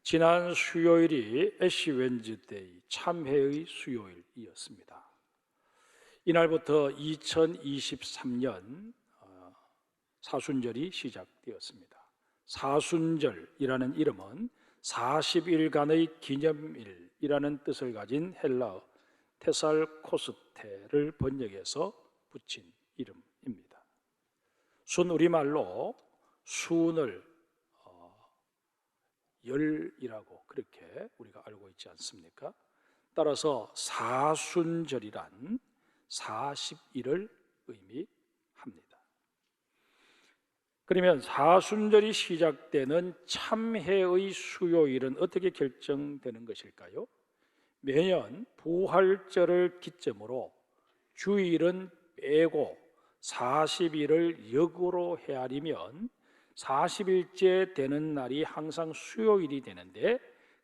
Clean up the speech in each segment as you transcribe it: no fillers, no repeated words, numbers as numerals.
지난 수요일이 애쉬 웬즈데이, 참회의 수요일이었습니다. 이날부터 2023년 사순절이 시작되었습니다. 사순절이라는 이름은 40일간의 기념일이라는 뜻을 가진 헬라어 테살코스테를 번역해서 붙인 이름입니다. 순 우리말로 수운을 열이라고 그렇게 우리가 알고 있지 않습니까? 따라서 사순절이란 40일을 의미합니다. 그러면 사순절이 시작되는 참회의 수요일은 어떻게 결정되는 것일까요? 매년 부활절을 기점으로 주일은 빼고 40일을 역으로 헤아리면 40일째 되는 날이 항상 수요일이 되는데,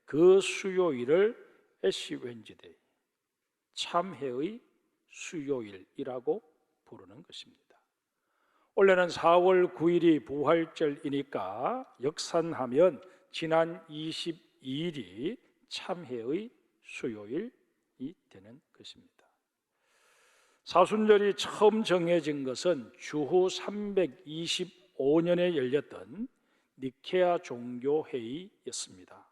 그 수요일을 애쉬 웬즈데이, 참회의 수요일이라고 부르는 것입니다. 원래는 4월 9일이 부활절이니까 역산하면 지난 22일이 참회의 수요일이 되는 것입니다. 사순절이 처음 정해진 것은 주후 325년에 열렸던 니케아 종교회의였습니다.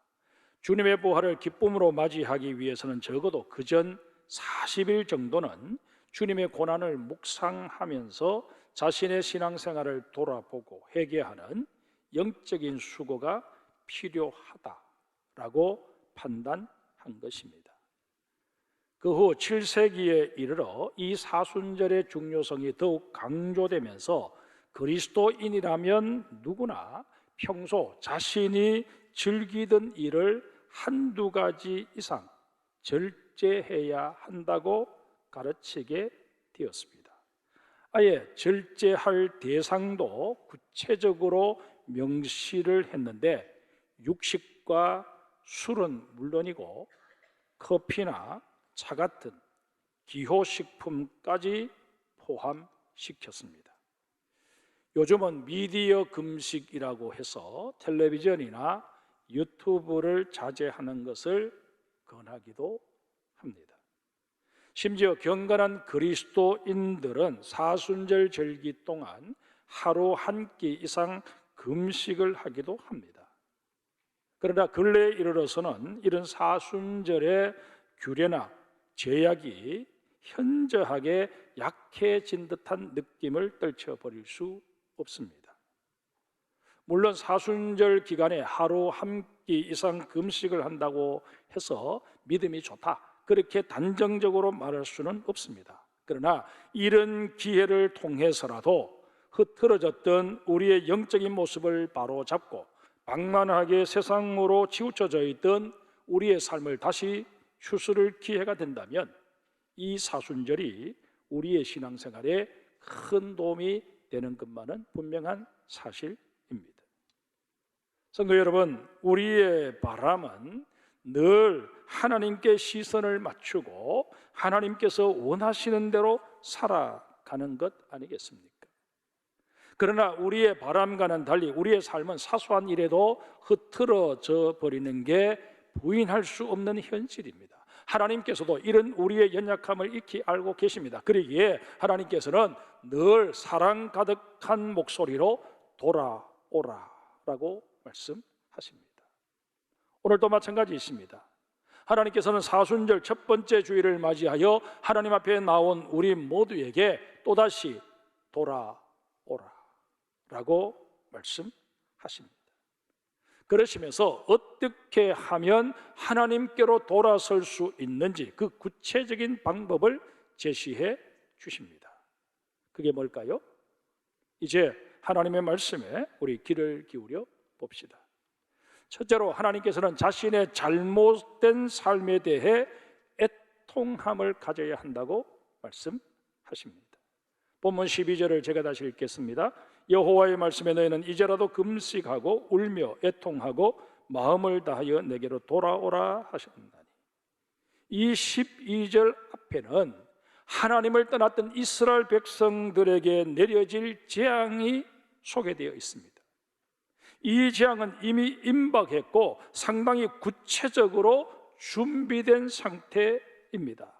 주님의 부활을 기쁨으로 맞이하기 위해서는 적어도 그전 40일 정도는 주님의 고난을 묵상하면서 자신의 신앙생활을 돌아보고 회개하는 영적인 수고가 필요하다라고 판단한 것입니다. 그 후 7세기에 이르러 이 사순절의 중요성이 더욱 강조되면서 그리스도인이라면 누구나 평소 자신이 즐기던 일을 한두 가지 이상 절제해야 한다고 가르치게 되었습니다. 아예 절제할 대상도 구체적으로 명시를 했는데, 육식과 술은 물론이고 커피나 차 같은 기호식품까지 포함시켰습니다. 요즘은 미디어 금식이라고 해서 텔레비전이나 유튜브를 자제하는 것을 권하기도 합니다. 심지어 경건한 그리스도인들은 사순절 절기 동안 하루 한 끼 이상 금식을 하기도 합니다. 그러나 근래에 이르러서는 이런 사순절의 규례나 제약이 현저하게 약해진 듯한 느낌을 떨쳐버릴 수 없습니다. 물론 사순절 기간에 하루 한 끼 이상 금식을 한다고 해서 믿음이 좋다, 그렇게 단정적으로 말할 수는 없습니다. 그러나 이런 기회를 통해서라도 흐트러졌던 우리의 영적인 모습을 바로잡고 방만하게 세상으로 치우쳐져 있던 우리의 삶을 다시 추스를 기회가 된다면 이 사순절이 우리의 신앙생활에 큰 도움이 되는 것만은 분명한 사실입니다. 성도 여러분, 우리의 바람은 늘 하나님께 시선을 맞추고 하나님께서 원하시는 대로 살아가는 것 아니겠습니까? 그러나 우리의 바람과는 달리 우리의 삶은 사소한 일에도 흐트러져 버리는 게 부인할 수 없는 현실입니다. 하나님께서도 이런 우리의 연약함을 익히 알고 계십니다. 그러기에 하나님께서는 늘 사랑 가득한 목소리로 돌아오라라고 말씀하십니다. 오늘도 마찬가지 있습니다. 하나님께서는 사순절 첫 번째 주일을 맞이하여 하나님 앞에 나온 우리 모두에게 또다시 돌아오라라고 말씀하십니다. 그러시면서 어떻게 하면 하나님께로 돌아설 수 있는지 그 구체적인 방법을 제시해 주십니다. 그게 뭘까요? 이제 하나님의 말씀에 우리 귀를 기울여 봅시다. 첫째로 하나님께서는 자신의 잘못된 삶에 대해 애통함을 가져야 한다고 말씀하십니다. 본문 12절을 제가 다시 읽겠습니다. 여호와의 말씀에 너희는 이제라도 금식하고 울며 애통하고 마음을 다하여 내게로 돌아오라 하셨나니. 이 12절 앞에는 하나님을 떠났던 이스라엘 백성들에게 내려질 재앙이 소개되어 있습니다. 이 재앙은 이미 임박했고 상당히 구체적으로 준비된 상태입니다.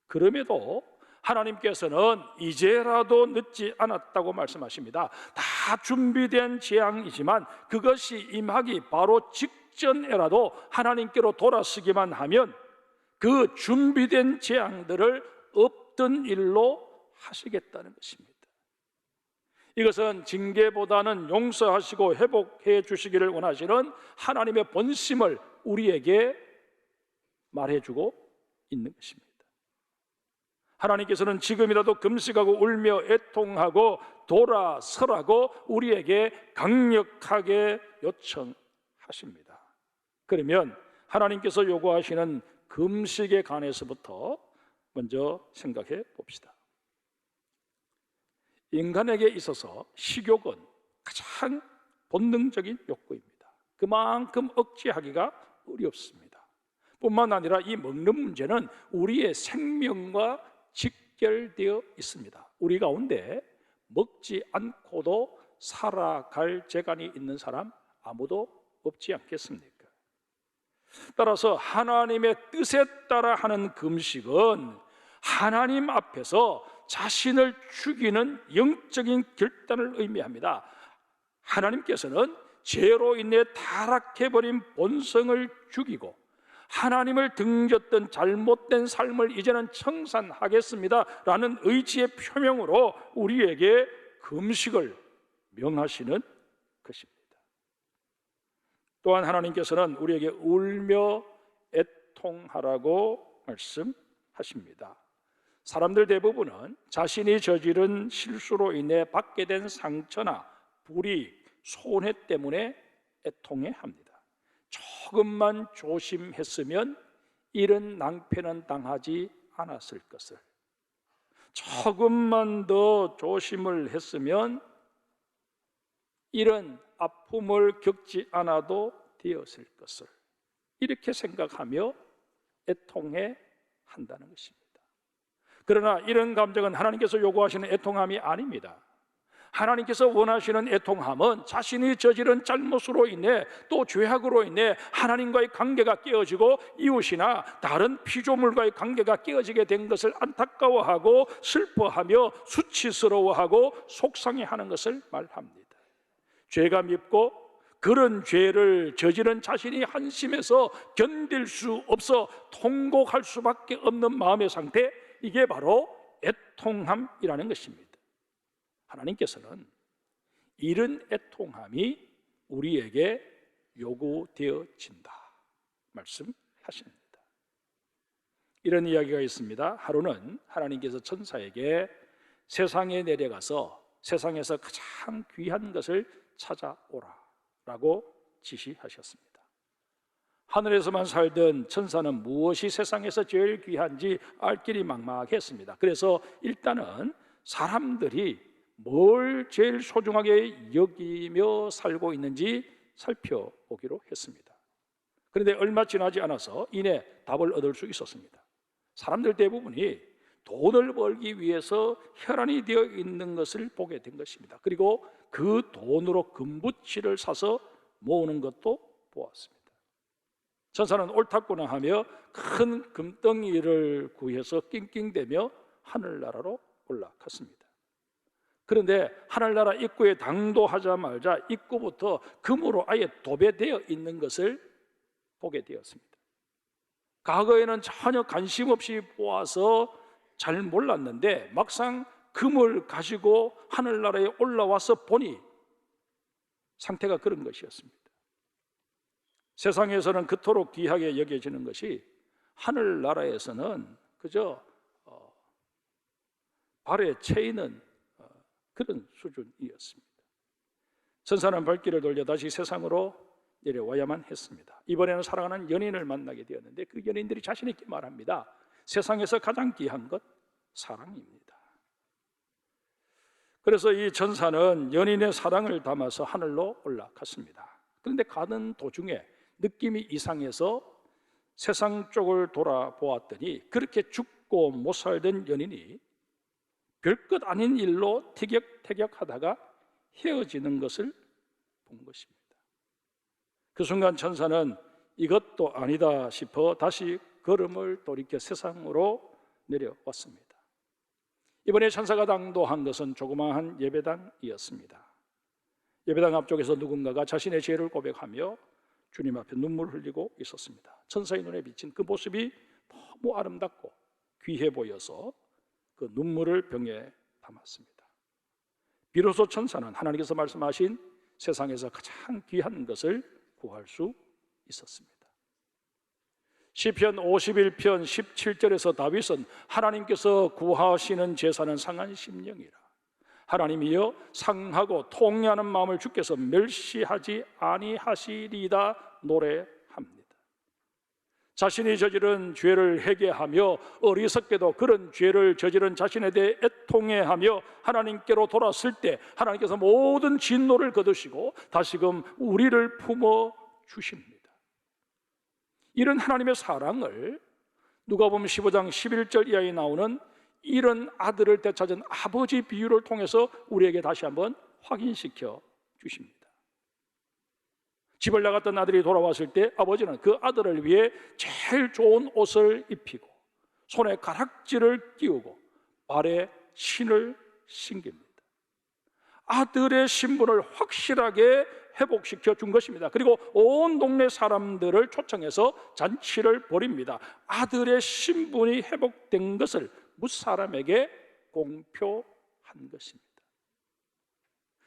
그럼에도 하나님께서는 이제라도 늦지 않았다고 말씀하십니다. 다 준비된 재앙이지만 그것이 임하기 바로 직전에라도 하나님께로 돌아서기만 하면 그 준비된 재앙들을 없던 일로 하시겠다는 것입니다. 이것은 징계보다는 용서하시고 회복해 주시기를 원하시는 하나님의 본심을 우리에게 말해주고 있는 것입니다. 하나님께서는 지금이라도 금식하고 울며 애통하고 돌아서라고 우리에게 강력하게 요청하십니다. 그러면 하나님께서 요구하시는 금식에 관해서부터 먼저 생각해 봅시다. 인간에게 있어서 식욕은 가장 본능적인 욕구입니다. 그만큼 억제하기가 어렵습니다. 뿐만 아니라 이 먹는 문제는 우리의 생명과 직결되어 있습니다. 우리 가운데 먹지 않고도 살아갈 재간이 있는 사람 아무도 없지 않겠습니까? 따라서 하나님의 뜻에 따라 하는 금식은 하나님 앞에서 자신을 죽이는 영적인 결단을 의미합니다. 하나님께서는 죄로 인해 타락해버린 본성을 죽이고 하나님을 등졌던 잘못된 삶을 이제는 청산하겠습니다 라는 의지의 표명으로 우리에게 금식을 명하시는 것입니다. 또한 하나님께서는 우리에게 울며 애통하라고 말씀하십니다. 사람들 대부분은 자신이 저지른 실수로 인해 받게 된 상처나 불이익, 손해 때문에 애통해합니다. 조금만 조심했으면 이런 낭패는 당하지 않았을 것을, 조금만 더 조심을 했으면 이런 아픔을 겪지 않아도 되었을 것을, 이렇게 생각하며 애통해 한다는 것입니다. 그러나 이런 감정은 하나님께서 요구하시는 애통함이 아닙니다. 하나님께서 원하시는 애통함은 자신이 저지른 잘못으로 인해 또 죄악으로 인해 하나님과의 관계가 깨어지고 이웃이나 다른 피조물과의 관계가 깨어지게 된 것을 안타까워하고 슬퍼하며 수치스러워하고 속상해하는 것을 말합니다. 죄가 밉고 그런 죄를 저지른 자신이 한심해서 견딜 수 없어 통곡할 수밖에 없는 마음의 상태, 이게 바로 애통함이라는 것입니다. 하나님께서는 이런 애통함이 우리에게 요구되어진다 말씀하십니다. 이런 이야기가 있습니다. 하루는 하나님께서 천사에게 세상에 내려가서 세상에서 가장 귀한 것을 찾아오라라고 지시하셨습니다. 하늘에서만 살던 천사는 무엇이 세상에서 제일 귀한지 알 길이 막막했습니다. 그래서 일단은 사람들이 뭘 제일 소중하게 여기며 살고 있는지 살펴보기로 했습니다. 그런데 얼마 지나지 않아서 이내 답을 얻을 수 있었습니다. 사람들 대부분이 돈을 벌기 위해서 혈안이 되어 있는 것을 보게 된 것입니다. 그리고 그 돈으로 금붙이를 사서 모으는 것도 보았습니다. 천사는 옳았구나 하며 큰 금덩이를 구해서 낑낑대며 하늘나라로 올라갔습니다. 그런데 하늘나라 입구에 당도하자마자 입구부터 금으로 아예 도배되어 있는 것을 보게 되었습니다. 과거에는 전혀 관심 없이 보아서 잘 몰랐는데 막상 금을 가지고 하늘나라에 올라와서 보니 상태가 그런 것이었습니다. 세상에서는 그토록 귀하게 여겨지는 것이 하늘나라에서는 그저 발에 채이는 그런 수준이었습니다. 천사는 발길을 돌려 다시 세상으로 내려와야만 했습니다. 이번에는 사랑하는 연인을 만나게 되었는데 그 연인들이 자신 있게 말합니다. 세상에서 가장 귀한 것 사랑입니다. 그래서 이 천사는 연인의 사랑을 담아서 하늘로 올라갔습니다. 그런데 가는 도중에 느낌이 이상해서 세상 쪽을 돌아보았더니 그렇게 죽고 못 살던 연인이 별것 아닌 일로 티격태격하다가 헤어지는 것을 본 것입니다. 그 순간 천사는 이것도 아니다 싶어 다시 걸음을 돌이켜 세상으로 내려왔습니다. 이번에 천사가 당도한 것은 조그마한 예배당이었습니다. 예배당 앞쪽에서 누군가가 자신의 죄를 고백하며 주님 앞에 눈물을 흘리고 있었습니다. 천사의 눈에 비친 그 모습이 너무 아름답고 귀해 보여서 그 눈물을 병에 담았습니다. 비로소 천사는 하나님께서 말씀하신 세상에서 가장 귀한 것을 구할 수 있었습니다. 시편 51편 17절에서 다윗은 하나님께서 구하시는 제사는 상한 심령이라, 하나님이여 상하고 통회하는 마음을 주께서 멸시하지 아니하시리다 노래합니다. 자신이 저지른 죄를 회개하며 어리석게도 그런 죄를 저지른 자신에 대해 애통해하며 하나님께로 돌아설 때 하나님께서 모든 진노를 거두시고 다시금 우리를 품어 주십니다. 이런 하나님의 사랑을 누가복음 15장 11절 이하에 나오는 이런 아들을 되찾은 아버지 비유를 통해서 우리에게 다시 한번 확인시켜 주십니다. 집을 나갔던 아들이 돌아왔을 때 아버지는 그 아들을 위해 제일 좋은 옷을 입히고 손에 가락지를 끼우고 발에 신을 신깁니다. 아들의 신분을 확실하게 회복시켜 준 것입니다. 그리고 온 동네 사람들을 초청해서 잔치를 벌입니다. 아들의 신분이 회복된 것을 무사람에게 공표한 것입니다.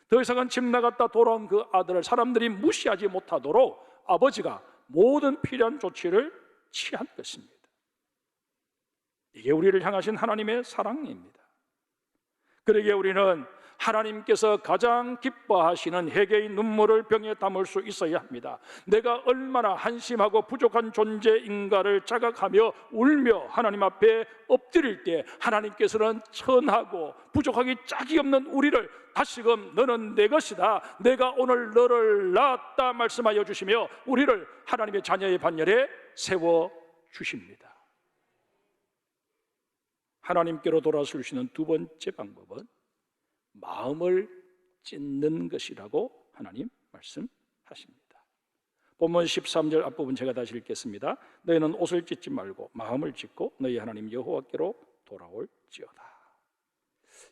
더 이상은 집 나갔다 돌아온 그 아들을 사람들이 무시하지 못하도록 아버지가 모든 필요한 조치를 취한 것입니다. 이게 우리를 향하신 하나님의 사랑입니다. 그러기에 우리는 하나님께서 가장 기뻐하시는 회개의 눈물을 병에 담을 수 있어야 합니다. 내가 얼마나 한심하고 부족한 존재인가를 자각하며 울며 하나님 앞에 엎드릴 때 하나님께서는 천하고 부족하기 짝이 없는 우리를 다시금 너는 내 것이다, 내가 오늘 너를 낳았다 말씀하여 주시며 우리를 하나님의 자녀의 반열에 세워 주십니다. 하나님께로 돌아설 수 있는 두 번째 방법은 마음을 찢는 것이라고 하나님 말씀하십니다. 본문 13절 앞부분 제가 다시 읽겠습니다. 너희는 옷을 찢지 말고 마음을 찢고 너희 하나님 여호와께로 돌아올지어다.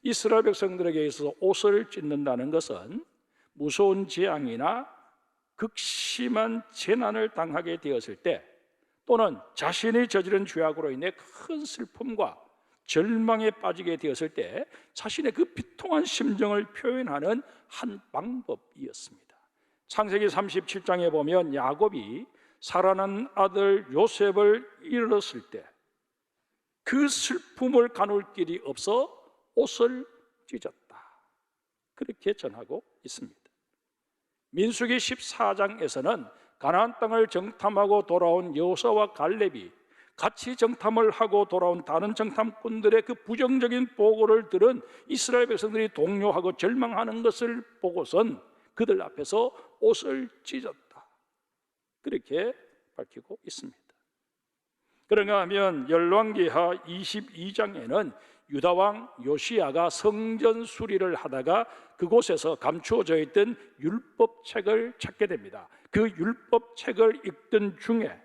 이스라엘 백성들에게 있어서 옷을 찢는다는 것은 무서운 재앙이나 극심한 재난을 당하게 되었을 때 또는 자신이 저지른 죄악으로 인해 큰 슬픔과 절망에 빠지게 되었을 때 자신의 그 비통한 심정을 표현하는 한 방법이었습니다. 창세기 37장에 보면 야곱이 사랑하는 아들 요셉을 잃었을 때 그 슬픔을 가눌 길이 없어 옷을 찢었다, 그렇게 전하고 있습니다. 민수기 14장에서는 가나안 땅을 정탐하고 돌아온 여호수아와 갈렙이 같이 정탐을 하고 돌아온 다른 정탐꾼들의 그 부정적인 보고를 들은 이스라엘 백성들이 동요하고 절망하는 것을 보고선 그들 앞에서 옷을 찢었다, 그렇게 밝히고 있습니다. 그런가 하면 열왕기하 22장에는 유다왕 요시야가 성전 수리를 하다가 그곳에서 감추어져 있던 율법책을 찾게 됩니다. 그 율법책을 읽던 중에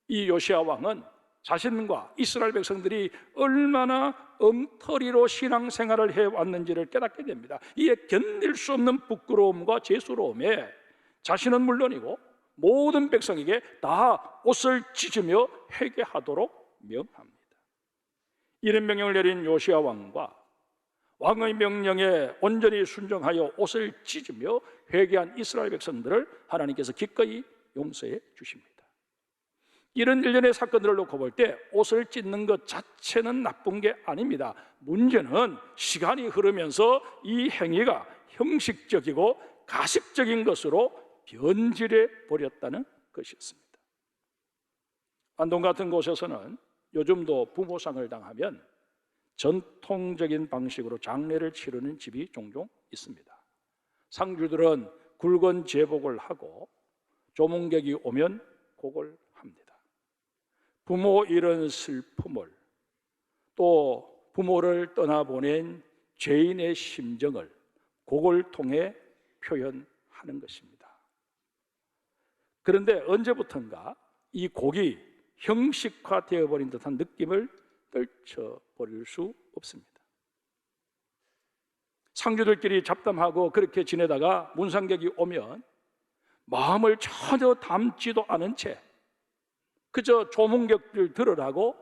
이 요시야 왕은 자신과 이스라엘 백성들이 얼마나 엉터리로 신앙생활을 해왔는지를 깨닫게 됩니다. 이에 견딜 수 없는 부끄러움과 죄스러움에 자신은 물론이고 모든 백성에게 다 옷을 찢으며 회개하도록 명합니다. 이런 명령을 내린 요시야 왕과 왕의 명령에 온전히 순종하여 옷을 찢으며 회개한 이스라엘 백성들을 하나님께서 기꺼이 용서해 주십니다. 이런 일련의 사건들을 놓고 볼 때 옷을 찢는 것 자체는 나쁜 게 아닙니다. 문제는 시간이 흐르면서 이 행위가 형식적이고 가식적인 것으로 변질해 버렸다는 것이었습니다. 안동 같은 곳에서는 요즘도 부모상을 당하면 전통적인 방식으로 장례를 치르는 집이 종종 있습니다. 상주들은 굵은 제복을 하고 조문객이 오면 곡을 합니다. 부모 잃은 슬픔을, 또 부모를 떠나보낸 죄인의 심정을 곡을 통해 표현하는 것입니다. 그런데 언제부턴가 이 곡이 형식화되어 버린 듯한 느낌을 떨쳐버릴 수 없습니다. 상주들끼리 잡담하고 그렇게 지내다가 문상객이 오면 마음을 전혀 담지도 않은 채 그저 조문객들 들으라고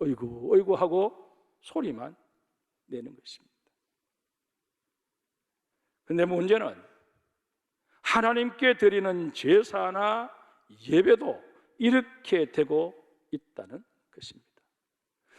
어이구 어이구 하고 소리만 내는 것입니다. 그런데 문제는 하나님께 드리는 제사나 예배도 이렇게 되고 있다는 것입니다.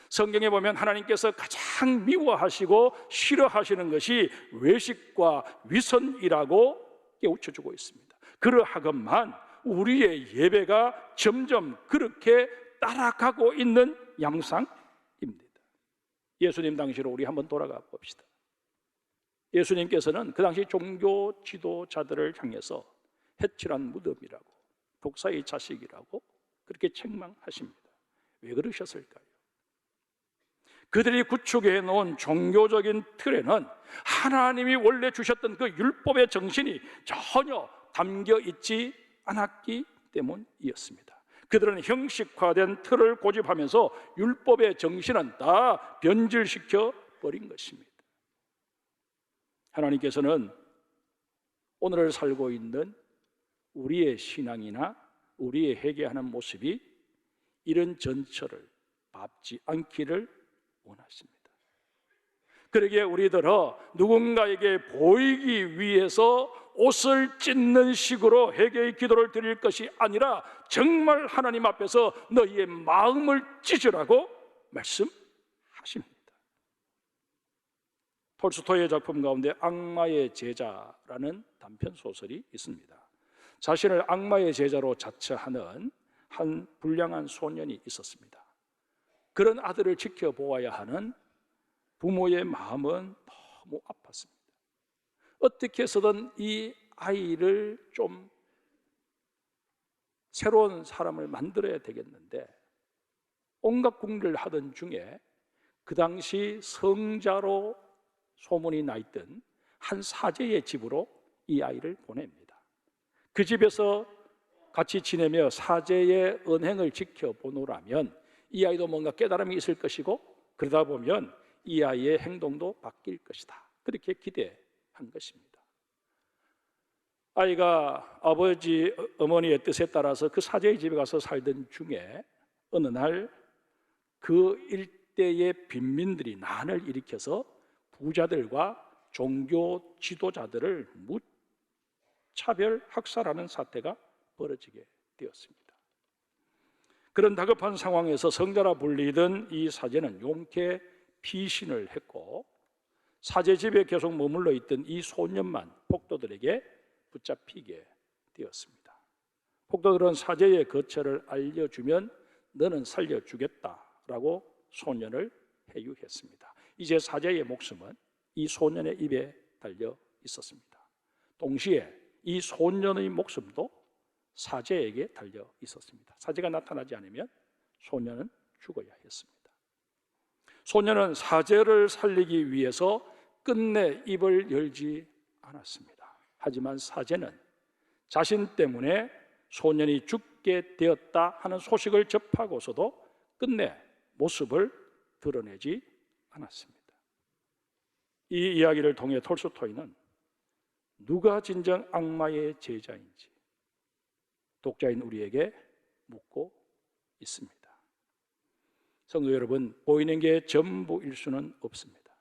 성경에 보면 하나님께서 가장 미워하시고 싫어하시는 것이 외식과 위선이라고 깨우쳐주고 있습니다. 그러하건만 우리의 예배가 점점 그렇게 따라가고 있는 양상입니다. 예수님 당시로 우리 한번 돌아가 봅시다. 예수님께서는 그 당시 종교 지도자들을 향해서 해칠한 무덤이라고, 독사의 자식이라고 그렇게 책망하십니다. 왜 그러셨을까요? 그들이 구축해 놓은 종교적인 틀에는 하나님이 원래 주셨던 그 율법의 정신이 전혀 담겨 있지 않았기 때문이었습니다. 그들은 형식화된 틀을 고집하면서 율법의 정신은 다 변질시켜 버린 것입니다. 하나님께서는 오늘을 살고 있는 우리의 신앙이나 우리의 회개하는 모습이 이런 전철을 밟지 않기를 원하십니다. 그러기에 우리들은 누군가에게 보이기 위해서 옷을 찢는 식으로 회개의 기도를 드릴 것이 아니라 정말 하나님 앞에서 너희의 마음을 찢으라고 말씀하십니다. 톨스토이의 작품 가운데 악마의 제자라는 단편 소설이 있습니다. 자신을 악마의 제자로 자처하는 한 불량한 소년이 있었습니다. 그런 아들을 지켜보아야 하는 부모의 마음은 너무 아팠습니다. 어떻게 해서든 이 아이를 좀 새로운 사람을 만들어야 되겠는데 온갖 궁리를 하던 중에 그 당시 성자로 소문이 나 있던 한 사제의 집으로 이 아이를 보냅니다. 그 집에서 같이 지내며 사제의 언행을 지켜보노라면 이 아이도 뭔가 깨달음이 있을 것이고 그러다 보면 이 아이의 행동도 바뀔 것이다. 그렇게 기대한 것입니다. 아이가 아버지, 어머니의 뜻에 따라서 그 사제의 집에 가서 살던 중에 어느 날 그 일대의 빈민들이 난을 일으켜서 부자들과 종교 지도자들을 무차별 학살하는 사태가 벌어지게 되었습니다. 그런 다급한 상황에서 성자라 불리던 이 사제는 용케 피신을 했고 사제 집에 계속 머물러 있던 이 소년만 폭도들에게 붙잡히게 되었습니다. 폭도들은 사제의 거처를 알려주면 너는 살려주겠다라고 소년을 해유했습니다. 이제 사제의 목숨은 이 소년의 입에 달려 있었습니다. 동시에 이 소년의 목숨도 사제에게 달려 있었습니다. 사제가 나타나지 않으면 소년은 죽어야 했습니다. 소년은 사제를 살리기 위해서 끝내 입을 열지 않았습니다. 하지만 사제는 자신 때문에 소년이 죽게 되었다 하는 소식을 접하고서도 끝내 모습을 드러내지 않았습니다. 이 이야기를 통해 톨스토이는 누가 진정 악마의 제자인지 독자인 우리에게 묻고 있습니다. 성도 여러분, 보이는 게 전부일 수는 없습니다.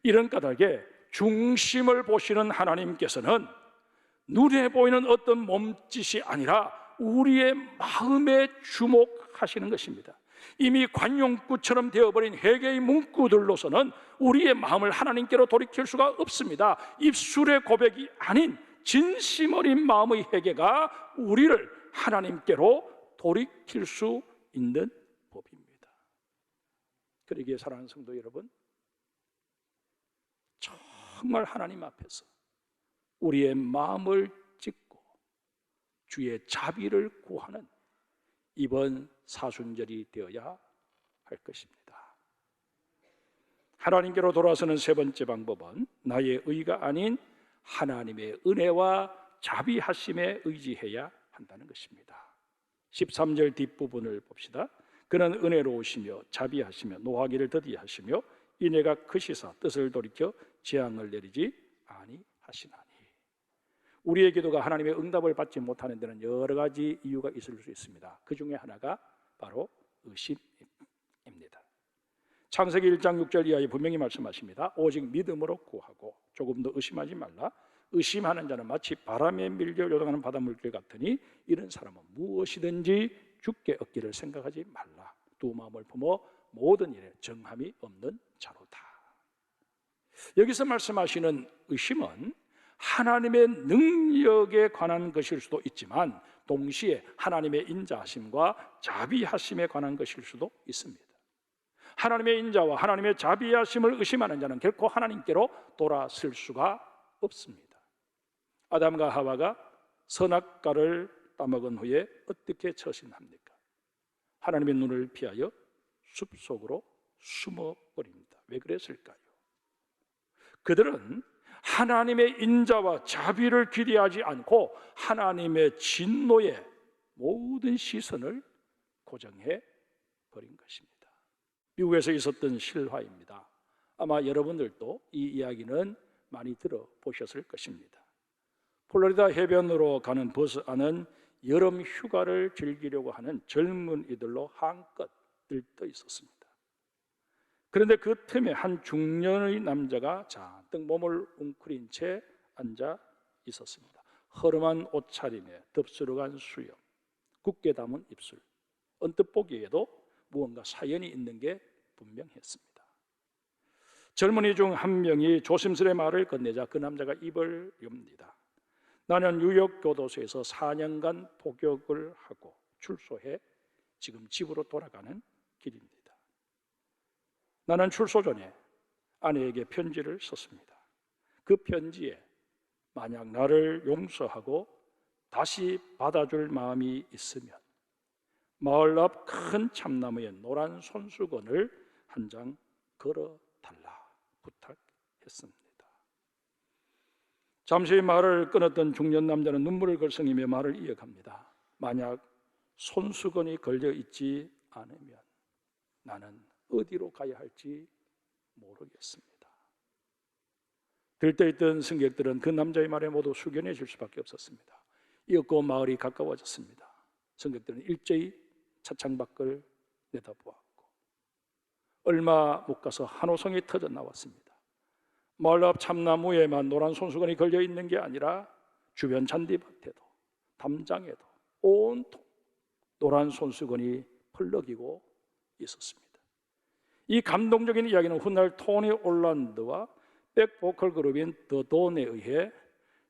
이런 까닭에 중심을 보시는 하나님께서는 눈에 보이는 어떤 몸짓이 아니라 우리의 마음에 주목하시는 것입니다. 이미 관용구처럼 되어버린 회개의 문구들로서는 우리의 마음을 하나님께로 돌이킬 수가 없습니다. 입술의 고백이 아닌 진심 어린 마음의 회개가 우리를 하나님께로 돌이킬 수 있는 법입니다. 그러기에 사랑하는 성도 여러분, 정말 하나님 앞에서 우리의 마음을 찢고 주의 자비를 구하는 이번 사순절이 되어야 할 것입니다. 하나님께로 돌아서는 세 번째 방법은 나의 의가 아닌 하나님의 은혜와 자비하심에 의지해야 한다는 것입니다. 13절 뒷부분을 봅시다. 그는 은혜로우시며 자비하시며 노하기를 더디하시며 인애가 크시사 뜻을 돌이켜 재앙을 내리지 아니하시나니. 우리의 기도가 하나님의 응답을 받지 못하는 데는 여러 가지 이유가 있을 수 있습니다. 그 중에 하나가 바로 의심입니다. 창세기 1장 6절 이하에 분명히 말씀하십니다. 오직 믿음으로 구하고 조금 더 의심하지 말라. 의심하는 자는 마치 바람에 밀려 요동하는 바닷물길 같으니 이런 사람은 무엇이든지 죽게 얻기를 생각하지 말라. 두 마음을 품어 모든 일에 정함이 없는 자로다. 여기서 말씀하시는 의심은 하나님의 능력에 관한 것일 수도 있지만 동시에 하나님의 인자하심과 자비하심에 관한 것일 수도 있습니다. 하나님의 인자와 하나님의 자비하심을 의심하는 자는 결코 하나님께로 돌아설 수가 없습니다. 아담과 하와가 선악과를 따먹은 후에 어떻게 처신합니까? 하나님의 눈을 피하여 숲속으로 숨어버립니다. 왜 그랬을까요? 그들은 하나님의 인자와 자비를 기대하지 않고 하나님의 진노의 모든 시선을 고정해 버린 것입니다. 미국에서 있었던 실화입니다. 아마 여러분들도 이 이야기는 많이 들어보셨을 것입니다. 플로리다 해변으로 가는 버스 안은 여름 휴가를 즐기려고 하는 젊은이들로 한껏 들떠 있었습니다. 그런데 그 틈에 한 중년의 남자가 잔뜩 몸을 웅크린 채 앉아 있었습니다. 허름한 옷차림에 덥수룩한 수염, 굳게 담은 입술, 언뜻 보기에도 무언가 사연이 있는 게 분명했습니다. 젊은이 중 한 명이 조심스레 말을 건네자 그 남자가 입을 엽니다. 나는 뉴욕 교도소에서 4년간 복역을 하고 출소해 지금 집으로 돌아가는 길입니다. 나는 출소 전에 아내에게 편지를 썼습니다. 그 편지에 만약 나를 용서하고 다시 받아줄 마음이 있으면 마을 앞 큰 참나무에 노란 손수건을 한 장 걸어달라 부탁했습니다. 잠시 말을 끊었던 중년 남자는 눈물을 글썽이며 말을 이어갑니다. 만약 손수건이 걸려 있지 않으면 나는 어디로 가야 할지 모르겠습니다. 들떠 있던 승객들은 그 남자의 말에 모두 숙연해질 수밖에 없었습니다. 이윽고 마을이 가까워졌습니다. 승객들은 일제히 차창 밖을 내다보았고 얼마 못 가서 한호성이 터져 나왔습니다. 마을 앞 참나무에만 노란 손수건이 걸려 있는 게 아니라 주변 잔디밭에도 담장에도 온통 노란 손수건이 펄럭이고 있었습니다. 이 감동적인 이야기는 훗날 토니 올란드와 백보컬 그룹인 더 돈에 의해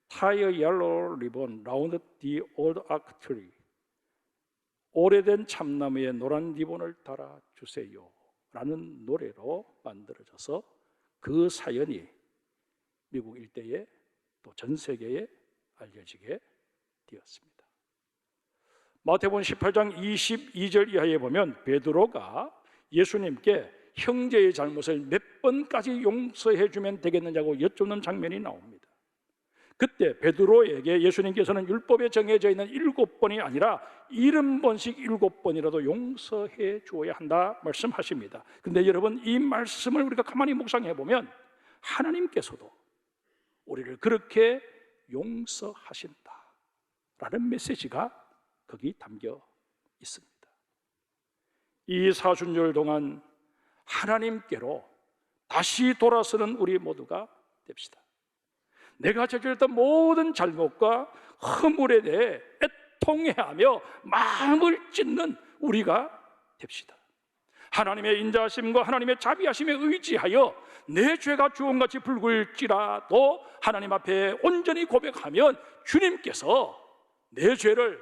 Tie a yellow ribbon round the old oak tree, 오래된 참나무에 노란 리본을 달아주세요 라는 노래로 만들어져서 그 사연이 미국 일대에 또 전 세계에 알려지게 되었습니다. 마태복음 18장 22절 이하에 보면 베드로가 예수님께 형제의 잘못을 몇 번까지 용서해 주면 되겠느냐고 여쭙는 장면이 나옵니다. 그때 베드로에게 예수님께서는 율법에 정해져 있는 7번이 아니라 70번씩 7번이라도 용서해 주어야 한다 말씀하십니다. 그런데 여러분, 이 말씀을 우리가 가만히 묵상해 보면 하나님께서도 우리를 그렇게 용서하신다라는 메시지가 거기 담겨 있습니다. 이 사순절 동안 하나님께로 다시 돌아서는 우리 모두가 됩시다. 내가 저질렀던 모든 잘못과 허물에 대해 애통해하며 마음을 찢는 우리가 됩시다. 하나님의 인자하심과 하나님의 자비하심에 의지하여 내 죄가 주홍같이 붉을지라도 하나님 앞에 온전히 고백하면 주님께서 내 죄를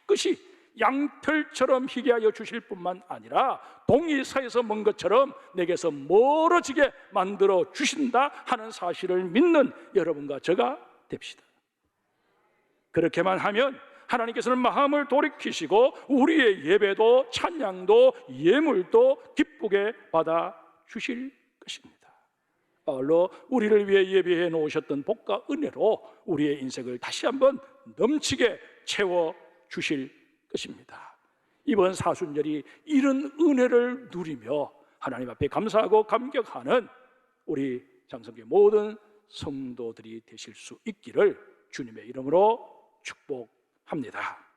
깨끗이 양털처럼 희게 하여 주실 뿐만 아니라 동이 서에서 먼 것처럼 내게서 멀어지게 만들어 주신다 하는 사실을 믿는 여러분과 저가 됩시다. 그렇게만 하면 하나님께서는 마음을 돌이키시고 우리의 예배도 찬양도 예물도 기쁘게 받아 주실 것입니다. 바울로 우리를 위해 예비해 놓으셨던 복과 은혜로 우리의 인생을 다시 한번 넘치게 채워 주실 것입니다. 이번 사순절이 이런 은혜를 누리며 하나님 앞에 감사하고 감격하는 우리 장성교회 모든 성도들이 되실 수 있기를 주님의 이름으로 축복합니다.